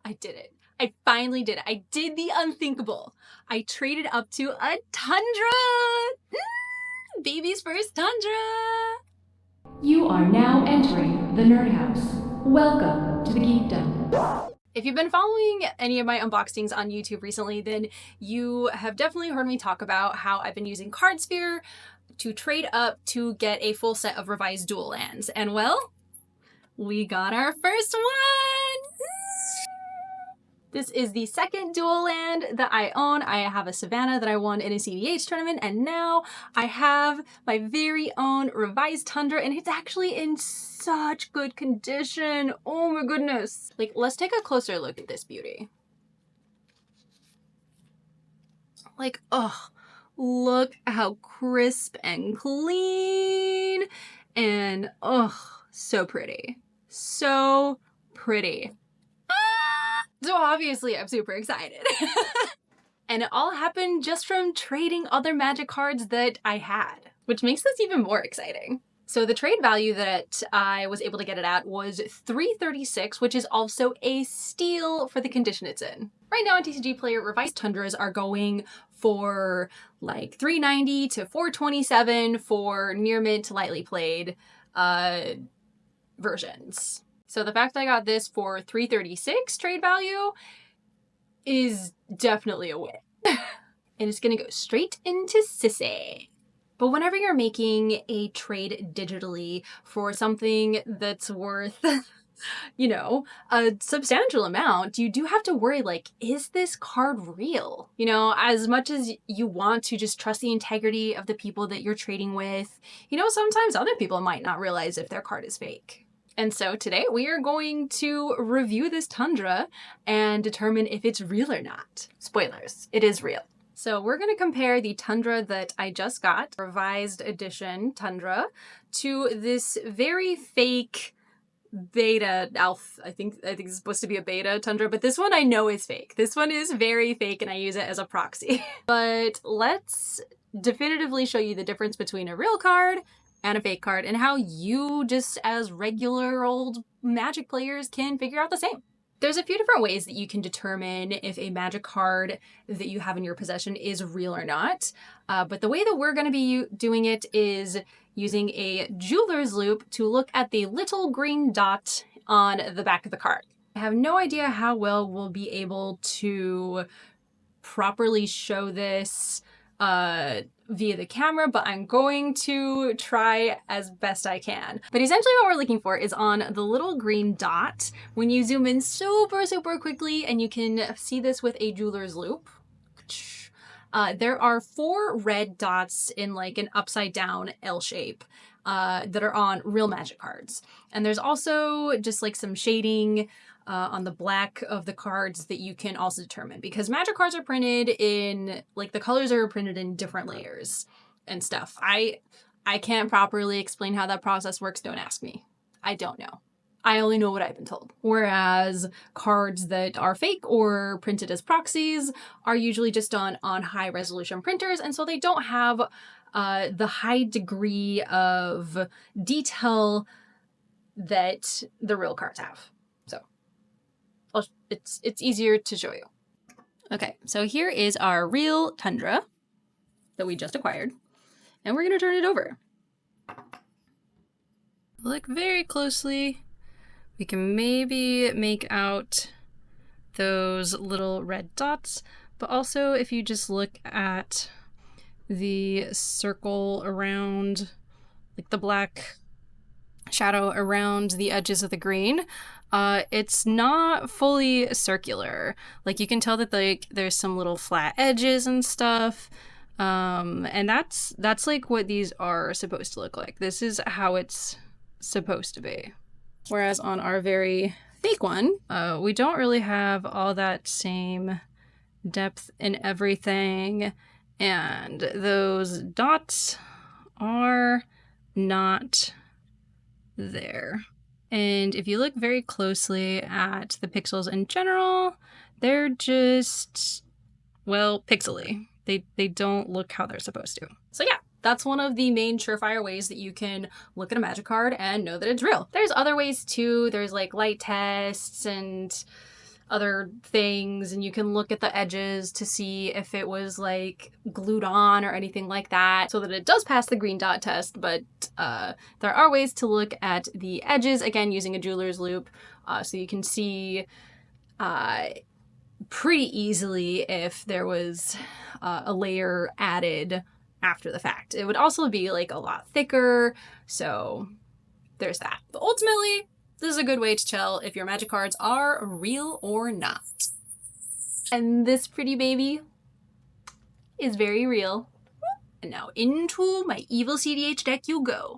I did it. I finally did it. I did the unthinkable. I traded up to a Tundra! Baby's first Tundra! You are now entering the Nerd House. Welcome to the Geekdom. If you've been following any of my unboxings on YouTube recently, then you have definitely heard me talk about how I've been using Cardsphere to trade up to get a full set of revised dual lands. And well, we got our first one! This is the second dual land that I own. I have a Savannah that I won in a CDH tournament, and now I have my very own revised Tundra, and it's actually in such good condition. Oh my goodness. Like, let's take a closer look at this beauty. Like, oh, look how crisp and clean, and oh, so pretty. So pretty. So obviously I'm super excited. And it all happened just from trading other Magic cards that I had, which makes this even more exciting. So the trade value that I was able to get it at was $336, which is also a steal for the condition it's in. Right now on TCG Player, revised Tundras are going for like $390 to $427 for near mint to lightly played versions. So the fact that I got this for $336 trade value is definitely a win. And it's gonna go straight into Sissy. But whenever you're making a trade digitally for something that's worth, you know, a substantial amount, you do have to worry, like, is this card real? You know, as much as you want to just trust the integrity of the people that you're trading with, you know, sometimes other people might not realize if their card is fake. And so today we are going to review this Tundra and determine if it's real or not. Spoilers, it is real. So we're going to compare the Tundra that I just got, revised edition Tundra, to this very fake beta alpha. I think it's supposed to be a beta Tundra, but this one I know is fake. This one is very fake and I use it as a proxy. But let's definitively show you the difference between a real card and a fake card, and how you just as regular old Magic players can figure out the same. There's a few different ways that you can determine if a Magic card that you have in your possession is real or not, but the way that we're going to be doing it is using a jeweler's loop to look at the little green dot on the back of the card. I have no idea how well we'll be able to properly show this via the camera, but I'm going to try as best I can. But essentially what we're looking for is on the little green dot. When you zoom in super quickly, and you can see this with a jeweler's loop, there are 4 red dots in like an upside down L shape that are on real Magic cards. And there's also just like some shading on the black of the cards that you can also determine, because Magic cards are printed in, like, the colors are printed in different layers and stuff. I can't properly explain how that process works. Don't ask me. I don't know. I only know what I've been told. Whereas cards that are fake or printed as proxies are usually just done on high resolution printers, and so they don't have the high degree of detail that the real cards have. It's easier to show you. Okay, so here is our real Tundra that we just acquired, and we're gonna turn it over. Look very closely. We can maybe make out those little red dots, but also if you just look at the circle around, like the black shadow around the edges of the green, it's not fully circular. Like, you can tell that there's some little flat edges and stuff, and that's like what these are supposed to look like. This is how it's supposed to be. Whereas on our very fake one, we don't really have all that same depth in everything, and those dots are not there. And if you look very closely at the pixels in general, they're just, well, pixely. They don't look how they're supposed to. So yeah, that's one of the main surefire ways that you can look at a Magic card and know that it's real. There's other ways too. There's like light tests and other things, and you can look at the edges to see if it was like glued on or anything like that, so that it does pass the green dot test. But there are ways to look at the edges, again using a jeweler's loupe, so you can see pretty easily if there was a layer added after the fact. It would also be like a lot thicker, so there's that. But ultimately, this is a good way to tell if your magic cards are real or not. And this pretty baby is very real. And now into my evil CDH deck you go.